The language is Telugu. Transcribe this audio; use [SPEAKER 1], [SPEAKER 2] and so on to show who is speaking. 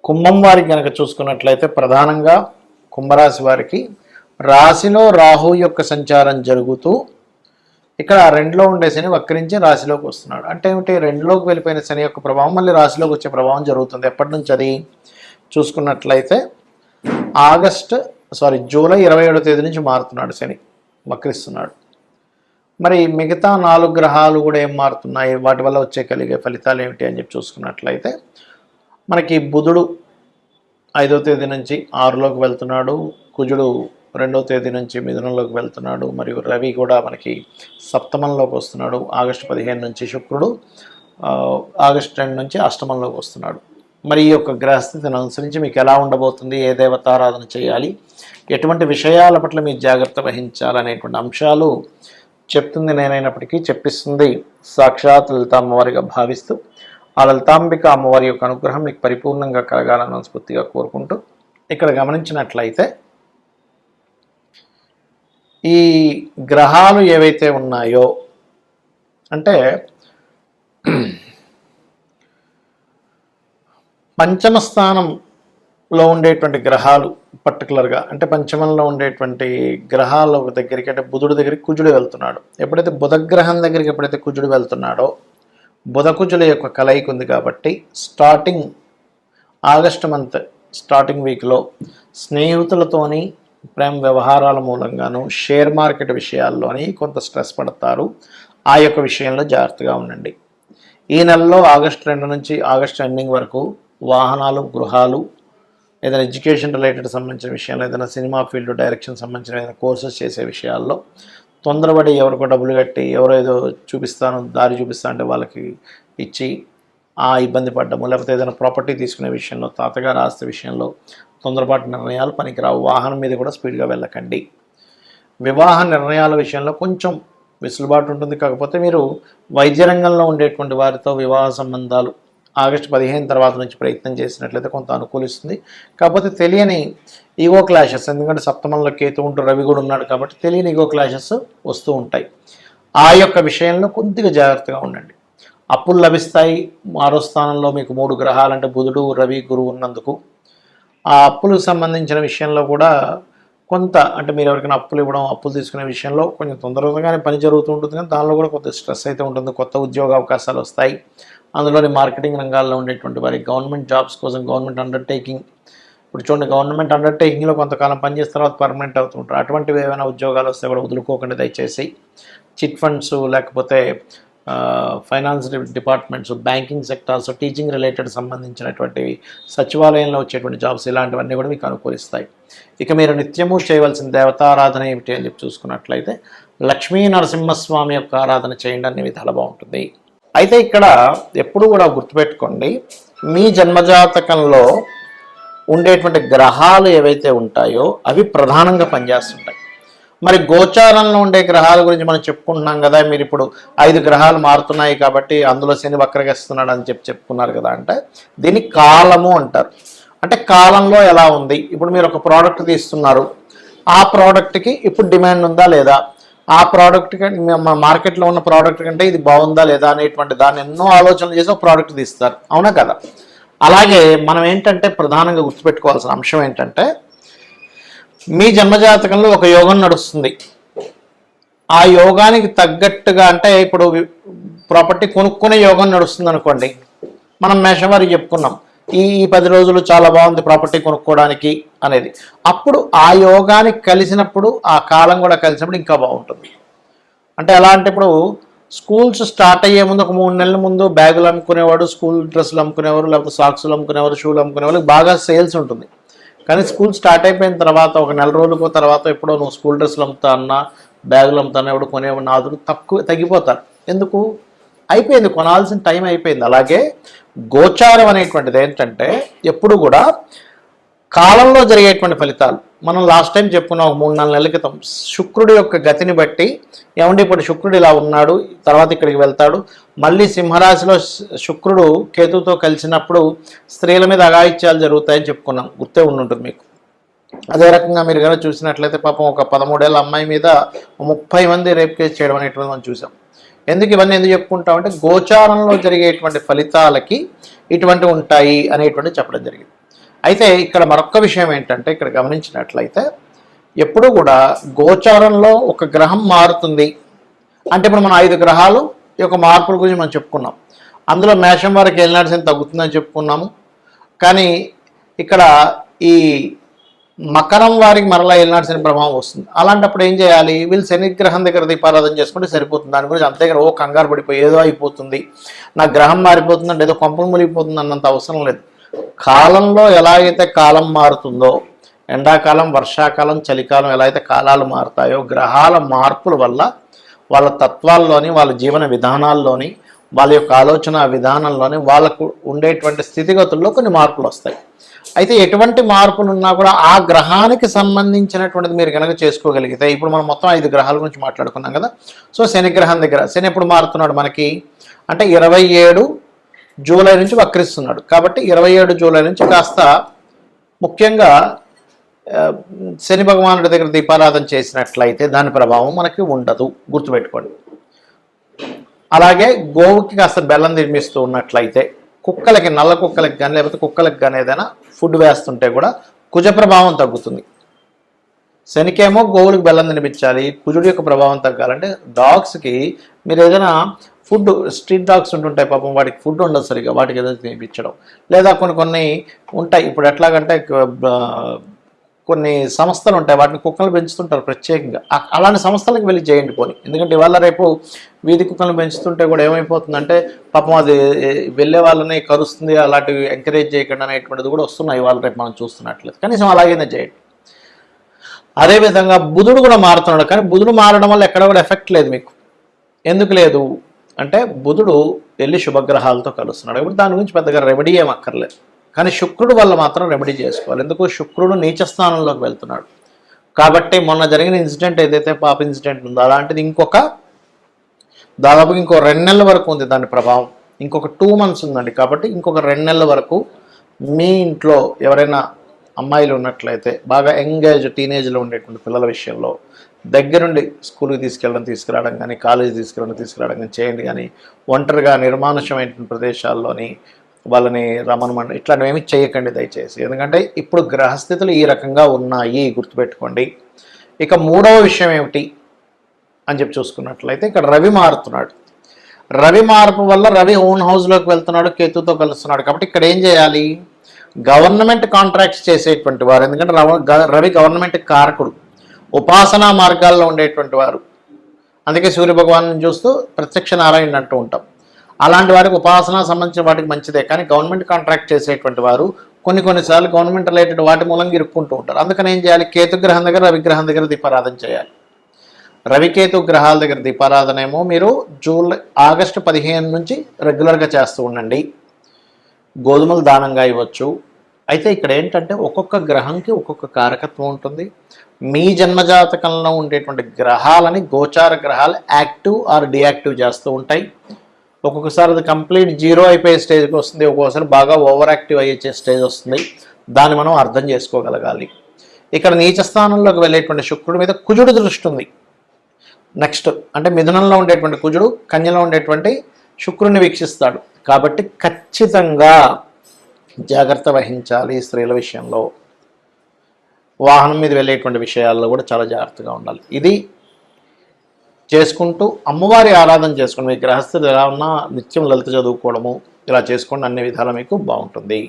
[SPEAKER 1] కుంభం వారికి కనుక చూసుకున్నట్లయితే ప్రధానంగా కుంభరాశి వారికి రాశిలో రాహు యొక్క సంచారం జరుగుతూ ఇక్కడ రెండులో ఉండే శని వక్రించి రాశిలోకి వస్తున్నాడు. అంటే ఏమిటి? రెండులోకి వెళ్ళిపోయిన శని యొక్క ప్రభావం మళ్ళీ రాశిలోకి వచ్చే ప్రభావం జరుగుతుంది. ఎప్పటి నుంచి అది చూసుకున్నట్లయితే జూలై 27వ తేదీ నుంచి మారుతున్నాడు శని, వక్రిస్తున్నాడు. మరి మిగతా 4 గ్రహాలు కూడా ఏం మారుతున్నాయి, వాటి వల్ల కలిగే ఫలితాలు ఏమిటి అని చెప్పి చూసుకున్నట్లయితే మనకి బుధుడు 5వ తేదీ నుంచి 6లోకి వెళ్తున్నాడు, కుజుడు 2వ తేదీ నుంచి మిథునంలోకి వెళ్తున్నాడు, మరియు రవి కూడా మనకి సప్తమంలోకి వస్తున్నాడు ఆగస్టు 15 నుంచి, శుక్రుడు ఆగస్టు 2 నుంచి అష్టమంలోకి వస్తున్నాడు. మరి ఈ యొక్క గ్రహస్థితిని అనుసరించి మీకు ఎలా ఉండబోతుంది, ఏ దేవతారాధన చేయాలి, ఎటువంటి విషయాల పట్ల మీరు జాగ్రత్త వహించాలనేటువంటి అంశాలు చెప్తుంది నేనైనప్పటికీ చెప్పిస్తుంది సాక్షాత్ లలిత అమ్మవారిగా భావిస్తూ ఆ లలితాంబిక అమ్మవారి యొక్క అనుగ్రహం మీకు పరిపూర్ణంగా కలగాలని మనస్ఫూర్తిగా కోరుకుంటూ ఇక్కడ గమనించినట్లయితే ఈ గ్రహాలు ఏవైతే ఉన్నాయో అంటే పంచమ స్థానంలో ఉండేటువంటి గ్రహాలు పర్టికులర్గా అంటే పంచమంలో ఉండేటువంటి గ్రహాల దగ్గరికి అంటే బుధుడి దగ్గరికి కుజుడు వెళ్తున్నాడు. ఎప్పుడైతే బుధగ్రహం దగ్గరికి ఎప్పుడైతే కుజుడు వెళ్తున్నాడో బుధకుజుల యొక్క కలయిక ఉంది కాబట్టి స్టార్టింగ్ ఆగస్టు మంత్ స్టార్టింగ్ వీక్లో స్నేహితులతోని ప్రేమ వ్యవహారాల మూలంగాను షేర్ మార్కెట్ విషయాల్లోని కొంత స్ట్రెస్ పడతారు. ఆ యొక్క విషయంలో జాగ్రత్తగా ఉండండి. ఈ నెలలో ఆగస్టు 2 నుంచి ఆగస్టు ఎండింగ్ వరకు వాహనాలు, గృహాలు, ఏదైనా ఎడ్యుకేషన్ రిలేటెడ్ సంబంధించిన విషయాలు, ఏదైనా సినిమా ఫీల్డ్ డైరెక్షన్ సంబంధించిన ఏదైనా కోర్సెస్ చేసే విషయాల్లో తొందరపడి ఎవరికో డబ్బులు కట్టి ఎవరో ఏదో దారి చూపిస్తా అంటే వాళ్ళకి ఇచ్చి ఆ ఇబ్బంది పడ్డము, లేకపోతే ఏదైనా ప్రాపర్టీ తీసుకునే విషయంలో, తాతగారు ఆస్తి విషయంలో తొందరపాటు నిర్ణయాలు పనికిరావు. వాహనం మీద కూడా స్పీడ్గా వెళ్ళకండి. వివాహ నిర్ణయాల విషయంలో కొంచెం వెసులుబాటు ఉంటుంది. కాకపోతే మీరు వైద్య రంగంలో ఉండేటువంటి వారితో వివాహ సంబంధాలు ఆగస్టు 15 తర్వాత నుంచి ప్రయత్నం చేసినట్లయితే కొంత అనుకూలిస్తుంది. కాకపోతే తెలియని ఈగో క్లాషెస్, ఎందుకంటే సప్తమంలో కేతు ఉంటూ రవి కూడా ఉన్నాడు కాబట్టి తెలియని ఈగో క్లాషెస్ వస్తూ ఉంటాయి. ఆ యొక్క విషయంలో కొద్దిగా జాగ్రత్తగా ఉండండి. అప్పులు లభిస్తాయి. 6వ స్థానంలో మీకు 3 గ్రహాలు అంటే బుధుడు, రవి, గురువు ఉన్నందుకు ఆ అప్పులకు సంబంధించిన విషయంలో కూడా కొంత అంటే మీరు ఎవరికైనా అప్పులు ఇవ్వడం, అప్పులు తీసుకునే విషయంలో కొంచెం తొందరగానే పని జరుగుతూ ఉంటుంది, కానీ దానిలో కూడా కొంత స్ట్రెస్ అయితే ఉంటుంది. కొత్త ఉద్యోగ అవకాశాలు వస్తాయి. అందులోని మార్కెటింగ్ రంగాల్లో ఉండేటువంటి వారికి గవర్నమెంట్ జాబ్స్ కోసం గవర్నమెంట్ అండర్టేకింగ్, ఇప్పుడు చూడండి గవర్నమెంట్ అండర్టేకింగ్లో కొంతకాలం పనిచేసిన తర్వాత పర్మనెంట్ అవుతుంటారు. అటువంటివి ఏమైనా ఉద్యోగాలు వస్తే కూడా వదులుకోకండి దయచేసి. చిట్ ఫండ్స్, లేకపోతే finance departments, banking sectors, teaching related సంబంధించినటువంటివి, సచివాలయంలో వచ్చేటువంటి జాబ్స్, ఇలాంటివన్నీ కూడా మీకు అనుకూలిస్తాయి. ఇక మీరు నిత్యము చేయవలసిన దేవతారాధన ఏమిటి అని చెప్పి చూసుకున్నట్లయితే లక్ష్మీ నరసింహస్వామి యొక్క ఆరాధన చేయండి, అన్ని విధాలు బాగుంటుంది. అయితే ఇక్కడ ఎప్పుడు కూడా గుర్తుపెట్టుకోండి, మీ జన్మజాతకంలో ఉండేటువంటి గ్రహాలు ఏవైతే ఉంటాయో అవి ప్రధానంగా పనిచేస్తుంటాయి. మరి గోచారంలో ఉండే గ్రహాల గురించి మనం చెప్పుకుంటున్నాం కదా, మీరు ఇప్పుడు 5 గ్రహాలు మారుతున్నాయి కాబట్టి అందులో శని వక్రగిస్తున్నాడు అని చెప్పుకున్నారు కదా, అంటే దీన్ని కాలము అంటారు. అంటే కాలంలో ఎలా ఉంది, ఇప్పుడు మీరు ఒక ప్రోడక్ట్ తీస్తున్నారు, ఆ ప్రోడక్ట్కి ఇప్పుడు డిమాండ్ ఉందా లేదా, ఆ ప్రోడక్ట్ మార్కెట్లో ఉన్న ప్రోడక్ట్ కంటే ఇది బాగుందా లేదా అనేటువంటి దాన్ని ఎన్నో ఆలోచనలు చేసి ఒక ప్రోడక్ట్ తీస్తారు, అవునా కదా. అలాగే మనం ఏంటంటే ప్రధానంగా గుర్తుపెట్టుకోవాల్సిన అంశం ఏంటంటే మీ జన్మజాతకంలో ఒక యోగం నడుస్తుంది. ఆ యోగానికి తగ్గట్టుగా అంటే ఇప్పుడు ప్రాపర్టీ కొనుక్కునే యోగం నడుస్తుంది అనుకోండి, మనం మేషవారికి చెప్పుకున్నాం ఈ 10 రోజులు చాలా బాగుంది ప్రాపర్టీ కొనుక్కోవడానికి అనేది. అప్పుడు ఆ యోగానికి కలిసినప్పుడు ఆ కాలం కూడా కలిసినప్పుడు ఇంకా బాగుంటుంది. అంటే ఎలా అంటే ఇప్పుడు స్కూల్స్ స్టార్ట్ అయ్యే ముందు ఒక 3 నెలల ముందు బ్యాగులు అమ్ముకునేవాడు, స్కూల్ డ్రెస్సులు అమ్ముకునేవారు, లేకపోతే సాక్సులు అమ్ముకునేవారు, షూలు అమ్ముకునేవాళ్ళకి బాగా సేల్స్ ఉంటుంది. కానీ స్కూల్ స్టార్ట్ అయిపోయిన తర్వాత ఒక నెల రోజుల తర్వాత ఎప్పుడో నువ్వు స్కూల్ డ్రెస్సులు అమ్ముతా అన్నా, బ్యాగులు అమ్ముతాను ఎవడు కొనేవాడు నాదుడు తగ్గిపోతారు. ఎందుకు? అయిపోయింది, కొనాల్సిన టైం అయిపోయింది. అలాగే గోచారం అనేటువంటిది ఏంటంటే ఎప్పుడు కూడా కాలంలో జరిగేటువంటి ఫలితాలు. మనం లాస్ట్ టైం చెప్పుకున్నాం 3-4 నెలల క్రితం, శుక్రుడి యొక్క గతిని బట్టి ఏమంటే ఇప్పుడు శుక్రుడు ఇలా ఉన్నాడు, తర్వాత ఇక్కడికి వెళ్తాడు, మళ్ళీ సింహరాశిలో శుక్రుడు కేతుతో కలిసినప్పుడు స్త్రీల మీద అఘాయిత్యాలు జరుగుతాయని చెప్పుకున్నాం, గుర్తే ఉండుంటుంది మీకు. అదే రకంగా మీరు కనుక చూసినట్లయితే పాపం ఒక 13 ఏళ్ళ అమ్మాయి మీద 30 మంది రేప్ కేసు చేయడం అనేటువంటి మనం చూసాం. ఇవన్నీ ఎందుకు చెప్పుకుంటామంటే గోచారంలో జరిగేటువంటి ఫలితాలకి ఇటువంటి ఉంటాయి అనేటువంటి చెప్పడం జరిగింది. అయితే ఇక్కడ మరొక విషయం ఏంటంటే ఇక్కడ గమనించినట్లయితే ఎప్పుడు కూడా గోచారంలో ఒక గ్రహం మారుతుంది అంటే ఇప్పుడు మనం 5 గ్రహాలు ఈ యొక్క మార్పుల గురించి మనం చెప్పుకున్నాం. అందులో మేషం వారికి ఏలినాటి శని తగ్గుతుందని చెప్పుకున్నాము. కానీ ఇక్కడ ఈ మకరం వారికి మరలా ఏలినాటి శని ప్రభావం వస్తుంది. అలాంటప్పుడు ఏం చేయాలి? వీళ్ళు శని గ్రహం దగ్గర దీపారాధన చేసుకుంటే సరిపోతుంది. దాని గురించి అంతేగాని కంగారు పడిపోయి ఏదో అయిపోతుంది, నా గ్రహం మారిపోతుందంటే ఏదో కొంపలు మునిగిపోతుంది అన్నంత అవసరం లేదు. కాలంలో ఎలా అయితే కాలం మారుతుందో, ఎండాకాలం, వర్షాకాలం, చలికాలం ఎలా అయితే కాలాలు మారుతాయో, గ్రహాల మార్పుల వల్ల వాళ్ళ తత్వాల్లోని, వాళ్ళ జీవన విధానాల్లోని, వాళ్ళ యొక్క ఆలోచన విధానంలోని వాళ్ళకు ఉండేటువంటి స్థితిగతుల్లో కొన్ని మార్పులు వస్తాయి. అయితే ఎటువంటి మార్పులు ఉన్నా కూడా ఆ గ్రహానికి సంబంధించినటువంటిది మీరు కనుక చేసుకోగలిగితే, ఇప్పుడు మనం మొత్తం 5 గ్రహాల గురించి మాట్లాడుకున్నాం కదా. సో శని గ్రహం దగ్గర శని ఎప్పుడు మారుతున్నాడు మనకి అంటే 27 జూలై నుంచి వక్రిస్తున్నాడు. కాబట్టి 27 జూలై నుంచి కాస్త ముఖ్యంగా శని భగవానుడి దగ్గర దీపారాధన చేసినట్లయితే దాని ప్రభావం మనకి ఉండదు, గుర్తుపెట్టుకోండి. అలాగే గోవుకి కాస్త బెల్లం నిర్మిస్తూ ఉన్నట్లయితే, కుక్కలకి, నల్ల కుక్కలకి కానీ లేకపోతే కుక్కలకి కానీ ఏదైనా ఫుడ్ వేస్తుంటే కూడా కుజ ప్రభావం తగ్గుతుంది. శనికేమో గోవులకు బెల్లం తినిపించాలి, కుజుడి యొక్క ప్రభావం తగ్గాలంటే డాగ్స్కి మీరు ఏదైనా ఫుడ్, స్ట్రీట్ డాగ్స్ ఉంటుంటాయి పాపం, వాటికి ఫుడ్ ఉండదు సరిగా, వాటికి ఏదైనా తినిపించడం. లేదా కొన్ని ఉంటాయి, ఇప్పుడు ఎట్లాగంటే కొన్ని సంస్థలు ఉంటాయి, వాటిని కుక్కలు పెంచుతుంటారు ప్రత్యేకంగా. అలాంటి సంస్థలకు వెళ్ళి చేయండి పోని. ఎందుకంటే ఇవాళ రేపు వీధి కుక్కలను పెంచుతుంటే కూడా ఏమైపోతుందంటే పాపం అది వెళ్ళే వాళ్ళని కరుస్తుంది, అలాంటివి ఎంకరేజ్ చేయకుండా అనేటువంటిది కూడా వస్తున్నాయి ఇవాళ రేపు మనం చూస్తున్నట్లేదు. కనీసం అలాగైనా చేయండి. అదేవిధంగా బుధుడు కూడా మారుతున్నాడు. కానీ బుధుడు మారడం వల్ల ఎక్కడ కూడా ఎఫెక్ట్ లేదు మీకు. ఎందుకు లేదు అంటే బుధుడు వెళ్ళి శుభగ్రహాలతో కలుస్తున్నాడు. ఇప్పుడు దాని గురించి పెద్దగా రెమెడీ ఏం అక్కర్లేదు. కానీ శుక్రుడు వల్ల మాత్రం రెమెడీ చేసుకోవాలి. ఎందుకు? శుక్రుడు నీచ స్థానంలోకి వెళ్తున్నాడు. కాబట్టి మొన్న జరిగిన ఇన్సిడెంట్ ఏదైతే పాప ఇన్సిడెంట్ ఉందో అలాంటిది దాదాపుగా ఇంకో 2 నెలల వరకు ఉంది దాని ప్రభావం. ఇంకొక 2 months ఉందండి. కాబట్టి ఇంకొక 2 నెలల వరకు మీ ఇంట్లో ఎవరైనా అమ్మాయిలు ఉన్నట్లయితే బాగా ఎంగేజ్, టీనేజ్లో ఉండేటువంటి పిల్లల విషయంలో దగ్గరుండి స్కూల్కి తీసుకురావడం కానీ, కాలేజీ తీసుకురావడం కానీ చేయండి. కానీ ఒంటరిగా నిర్మానుష్యమైనటువంటి ప్రదేశాల్లోని వాళ్ళని రమణమండి ఇట్లాంటివి ఏమి చేయకండి దయచేసి. ఎందుకంటే ఇప్పుడు గ్రహస్థితులు ఈ రకంగా ఉన్నాయి, గుర్తుపెట్టుకోండి. ఇక 3వ విషయం ఏమిటి అని చెప్పి చూసుకున్నట్లయితే ఇక్కడ రవి మారుతున్నాడు. రవి మార్పు వల్ల రవి ఓన్ హౌస్లోకి వెళ్తున్నాడు, కేతుతో కలుస్తున్నాడు. కాబట్టి ఇక్కడ ఏం చేయాలి? గవర్నమెంట్ కాంట్రాక్ట్స్ చేసేటువంటి వారు, ఎందుకంటే రవి గవర్నమెంట్ కారకుడు, ఉపాసనా మార్గాల్లో ఉండేటువంటి వారు. అందుకే సూర్యభగవాను చూస్తూ ప్రత్యక్ష నారాయణ అంటూ ఉంటాం. అలాంటి వారికి ఉపాసన సంబంధించిన వాటికి మంచిదే. కానీ గవర్నమెంట్ కాంట్రాక్ట్ చేసేటువంటి వారు కొన్నిసార్లు గవర్నమెంట్ రిలేటెడ్ వాటి మూలంగా ఇరుక్కుంటూ ఉంటారు. అందుకని ఏం చేయాలి? కేతుగ్రహం దగ్గర, రవిగ్రహం దగ్గర దీపారాధన చేయాలి. రవికేతు గ్రహాల దగ్గర దీపారాధన ఏమో మీరు ఆగస్టు 15 నుంచి రెగ్యులర్గా చేస్తూ ఉండండి. గోధుమలు దానంగా ఇవ్వచ్చు. అయితే ఇక్కడ ఏంటంటే ఒక్కొక్క గ్రహంకి ఒక్కొక్క కారకత్వం ఉంటుంది. మీ జన్మజాతకంలో ఉండేటువంటి గ్రహాలని గోచార గ్రహాలు యాక్టివ్ ఆర్ డియాక్టివ్ చేస్తూ ఉంటాయి. ఒక్కొక్కసారి అది కంప్లీట్ 0 అయిపోయే స్టేజ్కి వస్తుంది, ఒక్కొక్కసారి బాగా ఓవర్ యాక్టివ్ అయ్యే స్టేజ్ వస్తుంది. దాన్ని మనం అర్థం చేసుకోగలగాలి. ఇక్కడ నీచ స్థానంలోకి వెళ్ళేటువంటి శుక్రుడి మీద కుజుడు దృష్టి ఉంది. నెక్స్ట్ అంటే మిథునంలో ఉండేటువంటి కుజుడు కన్యలో ఉండేటువంటి శుక్రుడిని వీక్షిస్తాడు. కాబట్టి ఖచ్చితంగా జాగ్రత్త వహించాలి. స్త్రీల విషయంలో, వాహనం మీద వెళ్ళేటువంటి విషయాల్లో కూడా చాలా జాగ్రత్తగా ఉండాలి. ఇది చేసుకుంటూ అమ్మవారి ఆరాధన చేసుకోండి. మీ గ్రహస్థితి ఎలా ఉన్నా నిత్యం లలిత చదువుకోవడము ఇలా చేసుకోండి. అన్ని విధాలు మీకు బాగుంటుంది.